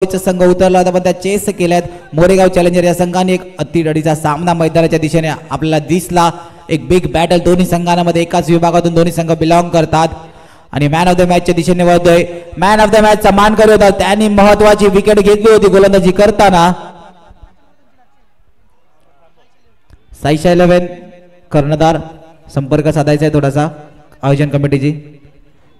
संघ उतरला होता पण त्या चेस केल्यात. मोरेगाव चॅलेंजर या संघाने एक अतिडडीचा सामना मैदानाच्या दिशेने आपल्याला दिसला. एक बिग बॅटल दोन्ही संघांमध्ये एकाच विभागातून दोन्ही संघ बिलॉंग करतात आणि मॅन ऑफ द मॅचच्या दिशेने वळतोय. मॅन ऑफ द मॅचचा मान करत होता. त्यांनी महत्वाची विकेट घेतली होती गोलंदाजी करताना. साईशा 11 कर्णधार संपर्क साधायचा आहे थोडासा आयोजन कमिटीची.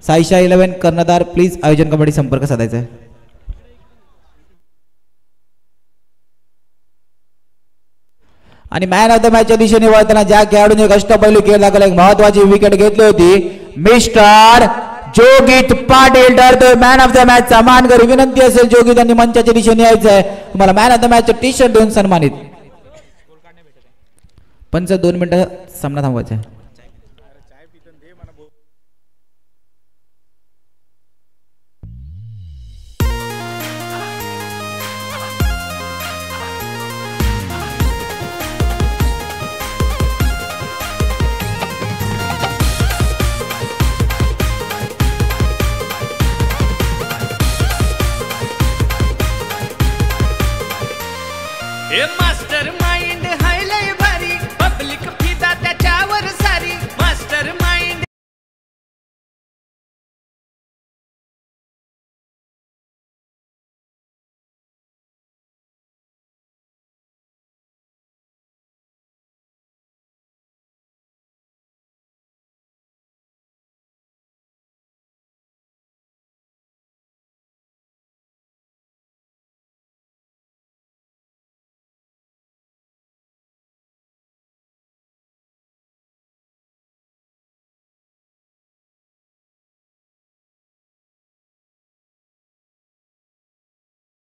साईशा 11 कर्णधार प्लीज आयोजन कमिटी संपर्क साधायचा आहे. आणि मॅन ऑफ द मॅचच्या दिशेने वळताना ज्या खेळाडूने एक अष्टपैलू खेळ दाखवला एक महत्वाची विकेट घेतली होती मिस्टर जोगित पाटील ठरतोय मॅन ऑफ द मॅचचा मानकरी. विनंती असेल जोगित यांनी मंचाच्या दिशेने यायचं आहे. तुम्हाला man of the match T shirt देऊन सन्मानित. 2 मिनिटं सामना थांबवायचा आहे. मास्टर माइंड हायलय भारी पब्लिक फिदा त्याच्यावर सारी. मास्टर माइंड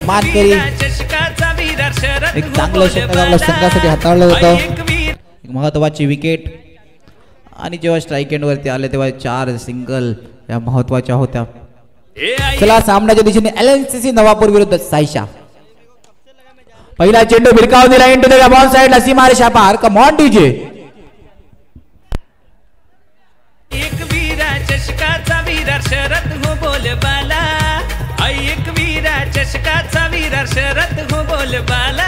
मानकरी एक चांगलं षटक आपल्या संघासाठी हाताळलं होतं. एक महत्वाची विकेट आणि जेव्हा स्ट्राईक एंड वरती आले तेव्हा 4 सिंगल या महत्वाच्या होत्या. चला सामन्याच्या दिशेने LNCC नवापूर विरुद्ध साईशा. पहिला चेंडू भिरकाव दिला इंटू द बॉल साइडला सीमारेषा पार. कम ऑन डीजे. एक वीरा चषकाचा वीरा शरद हो बोल बाला. एक वीरा चषकाचा वीरा शरद हो बोल बाला.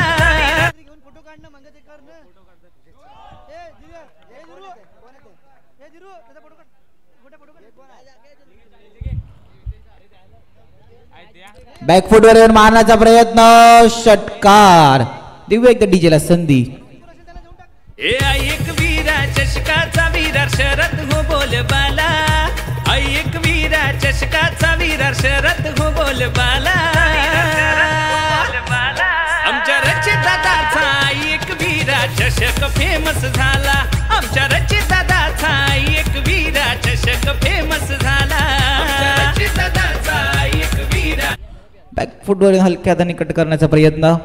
बॅकफुट वर येऊन मारण्याचा प्रयत्न. षटकार. दिव्य एकदा डीजेला संधी. एक वीरा चषकाचा वीरा शरद हो बोल बाला. एक वीरा चषकाचा वीरा शरद हो बोल बाला. आमच्या रचितदादाचा एक वीरा चषक फेमस झाला. आमच्या रचितदादाचा एक वीरा चषक फेमस झाला. रचितदादाचा एक वीरा. बॅकफुट वर हलक्या हाताने कट करण्याचा प्रयत्न.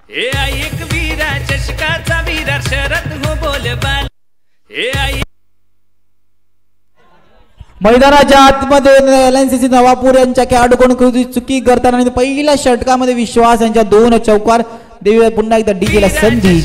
एक वीरा चषकाचा वीरा शरद हो बोल बाला. मैदानाच्या आतमध्ये LNCC नवापूर यांच्या खेळाडूकडून चुकी करताना आणि पहिल्या षटकामध्ये विश्वास यांच्या 2 चौकार. देवी पुन्हा एकदा डीजेला संधी.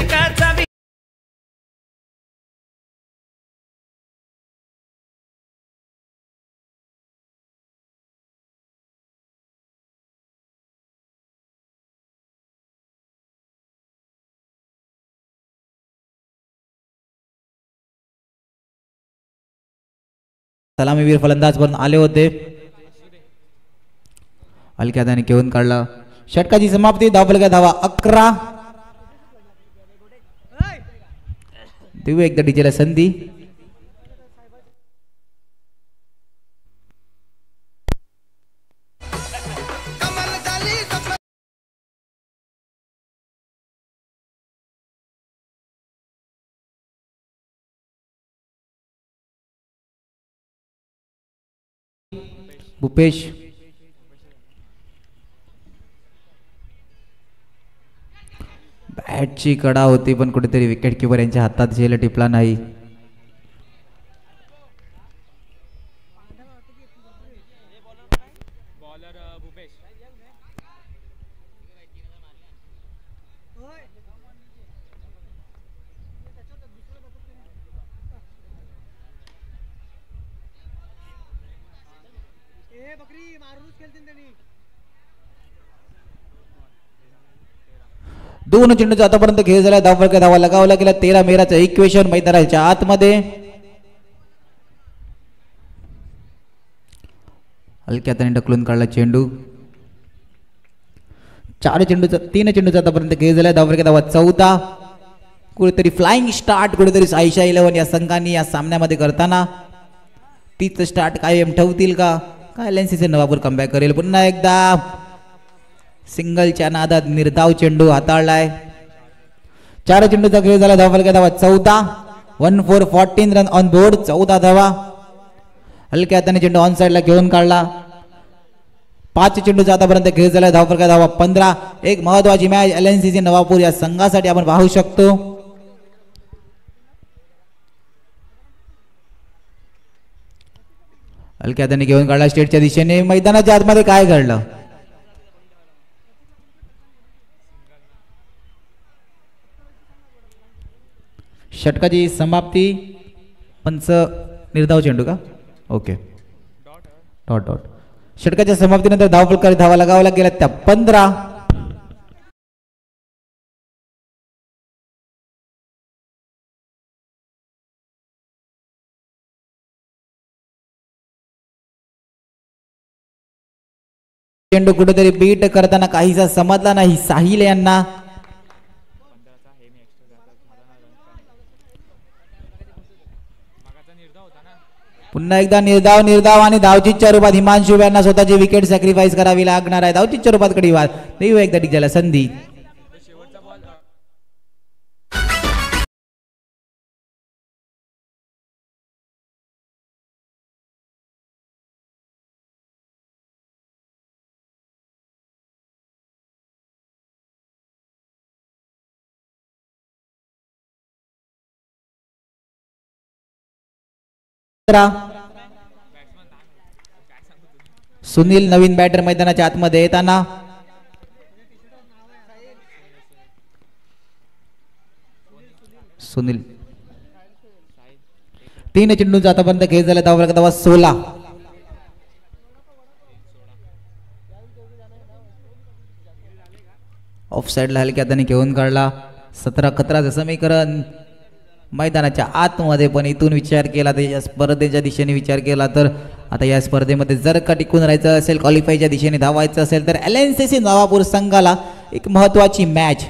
सलामीवीर फलंदाज पण आले होते. हलक्या हाताने घेऊन काढला. षटकाची समाप्ती. धावफलकात धावा 11. दिव्य एकदा डीजेला संधी. भूपेश बॅटची कडा होती पण कुठेतरी विकेट किपर यांच्या हातात झेल टिपला नाही. दोन चेंडूचा आतापर्यंत खेळ झाला. धावफलक धावा लगावला गेला. 13 मेराचं इक्वेशन मैदानाच्या आतमध्ये. हलक्या हाताने ढकलून काढला चेंडू. 3 चेंडूचा आतापर्यंत खेळ झाला. धावफलक धावा 14. कुठेतरी फ्लाइंग स्टार्ट कुठेतरी साईशा 11 या संघांनी या सामन्यामध्ये करताना तीच स्टार्ट कायम ठेवतील का? काय एलएनसीचे नवापूर कमबॅक करेल. पुन्हा एकदा सिंगलच्या नादात निर्धाव चेंडू हाताळलाय. 4 चेंडूचा खेळ झाला. धावफलक धावा 14. 1 4 14 रन ऑन बोर्ड. 14 धावा. हलक्या हाताने चेंडू ऑन साइडला घेऊन काढला. 5 चेंडूचा आतापर्यंत खेळ झाला. धावफलक धावा 15. एक महत्वाची मॅच एलएनसीसी नवापूर या संघासाठी आपण पाहू शकतो. हलक्या हाताने घेऊन काढला स्टेटच्या दिशेने. मैदानाच्या आतमध्ये काय घडलं? षटकाची समाप्ती. पंच निर्धाव चेंडू का? ओके. Dot dot. षटकाच्या समाप्तीनंतर धावफलकावर धावा लगावला गेला त्या 15. चेंडू कुठेतरी बीट करताना काहीसा समजला नाही साहिल यांना. पुन्हा एकदा निर्धाव आणि धावचीच्या रूपात हिमांशु यांना स्वतःची विकेट सॅक्रिफाईस करावी लागणार आहे. धावचीच्या रूपात कडीवाद. देऊ एकदा टिकजाला संधी. सुनील नवीन बॅटर मैदानाच्या आतमध्ये येताना. सुनील 3 चेंडूंचा आतापर्यंत खेळ झाला. धावफलक धावा 16. ऑफ साइडला हलक्या हाताने घेऊन काढला. 17 खतराचं समीकरण मैदानाच्या आतमध्ये. पण इथून विचार केला तर या स्पर्धेच्या दिशेने विचार केला तर आता या स्पर्धेमध्ये जर का टिकून राहायचं असेल, क्वालिफायच्या दिशेने धावायचं असेल तर एलएनसीसी नवापूर संघाला एक महत्वाची मॅच.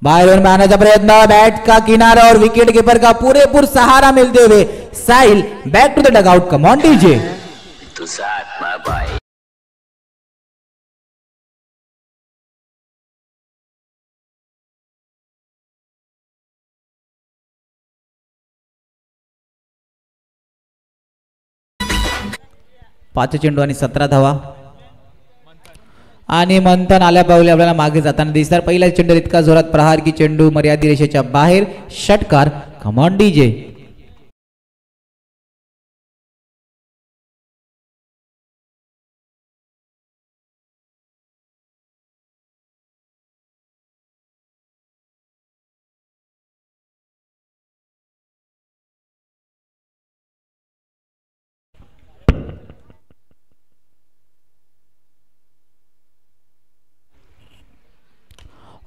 बाहेरून मारण्याचा प्रयत्न. बॅट का किनारा और विकेट कीपर का पुरेपूर सहारा मिलते हुए Sahil back to the dugout. Come on DJ. पाच चेंडू आणि 17 धावा. आणि मंथन आल्या पावले आपल्याला मागे जाताना दिसतात. पहिल्या चेंडू इतका जोरात प्रहार की चेंडू मर्यादित रेषेच्या बाहेर. षटकार. कम ऑन डीजे.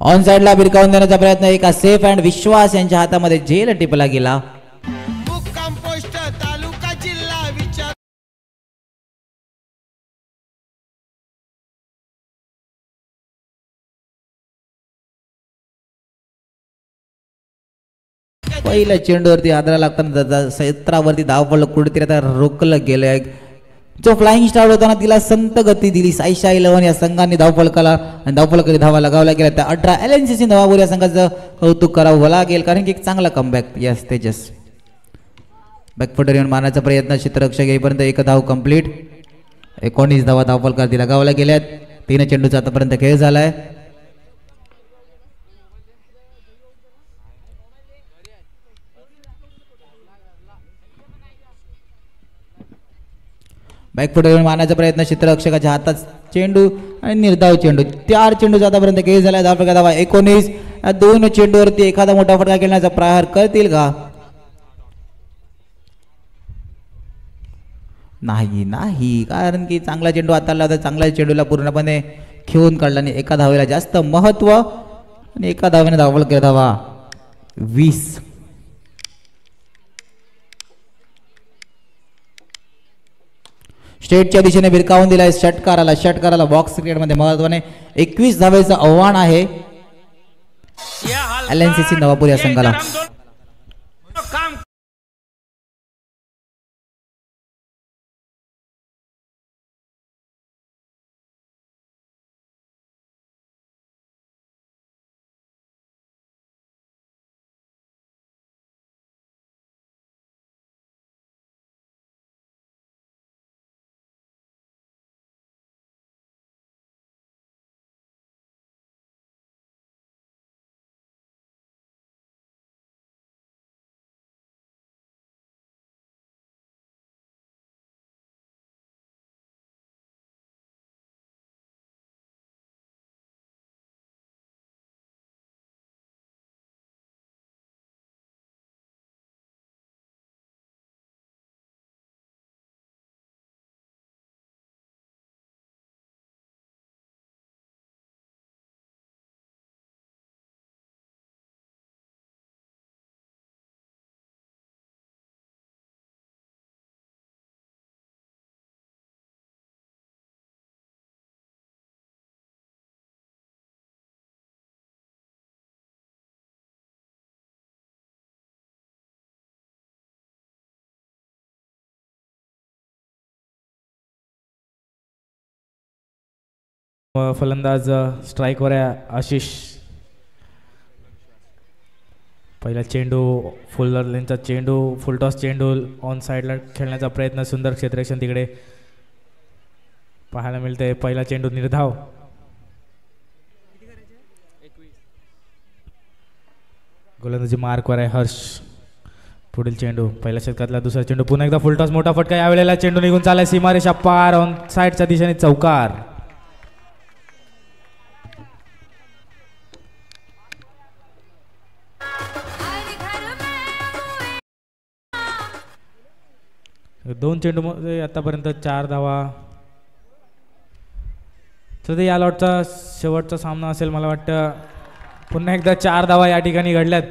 ऑन साइडला भिरकावून देण्याचा प्रयत्न. एका सेफ अँड विश्वास यांच्या हातामध्ये झेल टिपला गेला. मुक्काम पोस्ट तालुका जिल्हा विचार. पहिल्या चेंडूवरती आदरा लागताना 17 वरती धावफल कुठेतरी आता रोखलं गेलंय. जो फ्लाइंग स्टार्ट होताना तिला संत गती दिली साईशा 11 या संघाने धावफलकाला. आणि धावफलकाला धावा लगावला गेला त्या 18. एलएनसीसी नवापूर या संघाचं कौतुक करावं लागेल कारण की एक चांगला कमबॅक. यस तेजस बॅकफुटर येऊन मारण्याचा प्रयत्न. क्षेत्ररक्षक येईपर्यंत एक धाव कंप्लीट. 19 धावा धावफलकाला लगावल्या गेल्यात. 3 चेंडूचा आतापर्यंत खेळ झालाय. बॅकफुटर येऊन मारण्याचा प्रयत्न. क्षेत्ररक्षकाच्या हातात चेंडू आणि निर्धाव चेंडू. 4 चेंडूचा आतापर्यंत खेळ झाला. धावफलक धावा 19. या 2 चेंडूवरती एखादा मोठा फटका खेळण्याचा प्रहार करतील का? नाही नाही, कारण की चांगला चेंडू हाताळला होता, चांगल्या चेंडूला पूर्णपणे खेळून काढला आणि एका धावेला जास्त महत्व आणि एका धावेने धावल केला धावा 20. स्टेटच्या दिशेने भिरकावून दिलाय षटकाराला बॉक्स क्रिकेटमध्ये महत्वाने 21 धावेचं आव्हान आहे LNCC नवापूर या संघाला. फलंदाज स्ट्राईकवर आहे आशिष. पहिला चेंडू फुल लेनचा चेंडू, फुलटॉस चेंडू ऑन साईडला खेळण्याचा प्रयत्न, सुंदर क्षेत्ररक्षण तिकडे पाहायला मिळते. पहिला चेंडू निर्धाव. गोलंदाजी मार्कवर आहे हर्ष. पुढील चेंडू पहिल्या षटकातला दुसरा चेंडू, पुन्हा एकदा फुलटॉस मोठा फटका, यावेळेला चेंडू निघून चाललाय सीमारेषा पार ऑन साईडच्या दिशेने चौकार. दोन चेंडू मध्ये आतापर्यंत 4 धावा. तर या लॉटचा शेवटचा सामना असेल मला वाटतं. पुन्हा एकदा 4 धावा या ठिकाणी घडल्यात.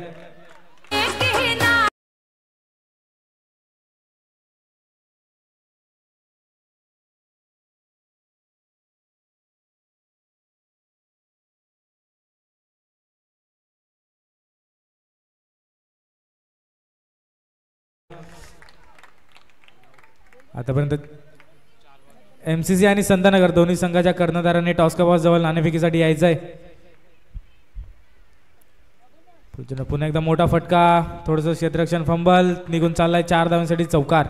आतापर्यंत MCC आणि संतनगर दोन्ही संघाच्या कर्णधारांनी टॉस कॉस जवळ नाणेफेकीसाठी यायचंय. पुन्हा एकदा मोठा फटका, थोडंसं क्षेत्ररक्षण, फंबल, निघून चाललाय 4 धावांसाठी चौकार.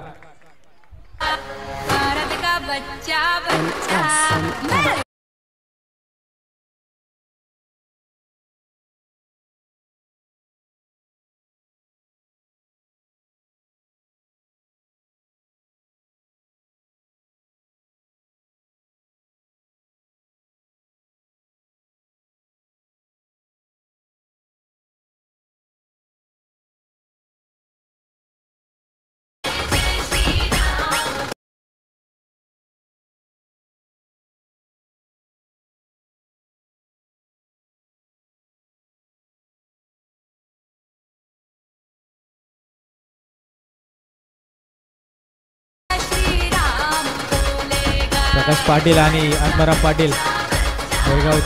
प्रकाश पाटील आणि आत्माराम पाटील बेळगाव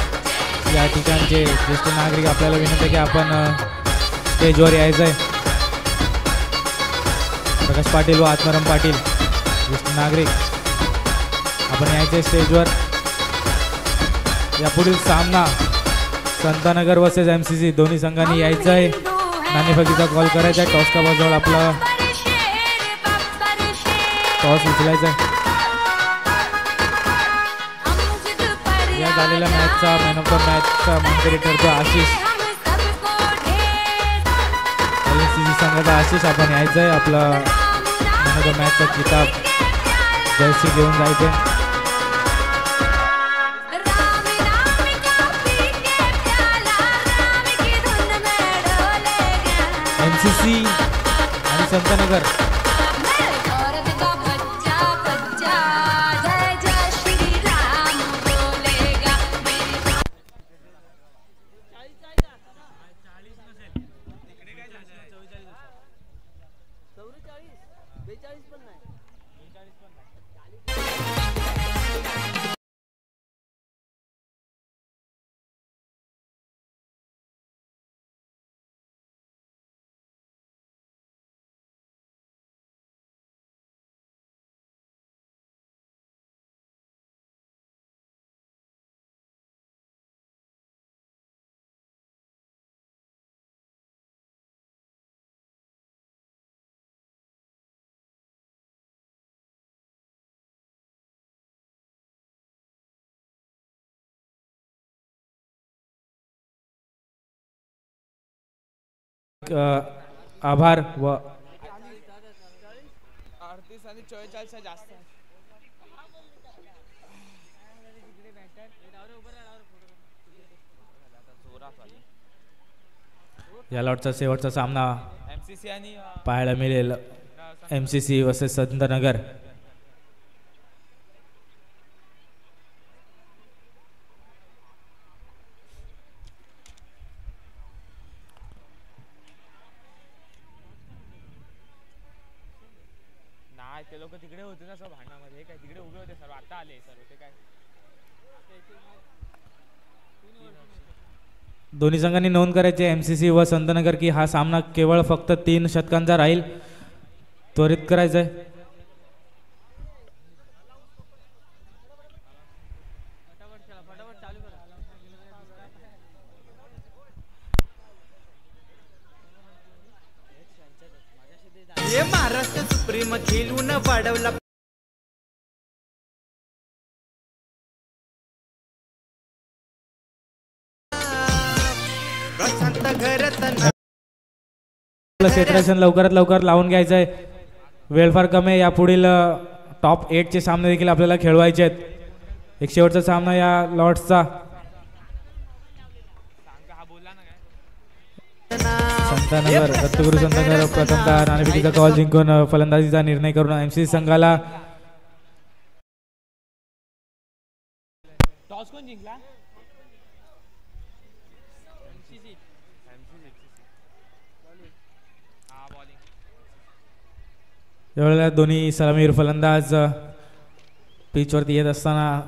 या ठिकाणचे ज्येष्ठ नागरिक, आपल्याला विनंती की आपण स्टेजवर यायचं आहे. प्रकाश पाटील व आत्माराम पाटील ज्येष्ठ नागरिक, आपण यायचं स्टेजवर. यापुढील सामना संतनगर वर्सेस MCC, दोन्ही संघांनी यायचं आहे. नाणेफेकीचा कॉल करायचा आहे. टॉस का जवळ आपला टॉस उचलायचा आहे. या झालेल्या मॅचचा मॅन ऑफ द मॅचचा मानकरी ठरतो आशिष. LNCC संघाचा आशिष, आपण यायचं आहे. आपला मॅन ऑफ द मॅचचा किताब जर्सी घेऊन जायचं. MCC आणि संतनगर आभार व 38 आणि 44 जास्त या लॉटचा शेवटचा सामना पाहायला मिळेल MCC वर्सेस संतनगर. नाही ते लोक तिकडे होते ना सर्व भांडणामध्ये काय तिकडे उभे होते सर्व आता आले सर्व ते काय दोन्ही संघांनी नोंद करायचे MCC व संतनगर की हा सामना केवळ फक्त 3 षटकांचा राहील. त्वरित करायचंय. हे महाराष्ट्र सुप्रीम खेळून वाढवला क्षेत्ररक्षण लवकरात लवकर लावून घ्यायचंय. वेळ फार कमी आहे. या पुढील टॉप 8 चे सामने देखील आपल्याला खेळवायचे आहेत. एक शेवटचा सामना या लॉट्सचा. संतनगर दत्तगुरु संतनगर प्रथमतः नाणेफेकीचा कॉल जिंकून फलंदाजीचा निर्णय करून MCC संघाला टॉस कोण जिंकला यावेळेला दोन्ही सलामीवीर फलंदाज पिचवरती येत असताना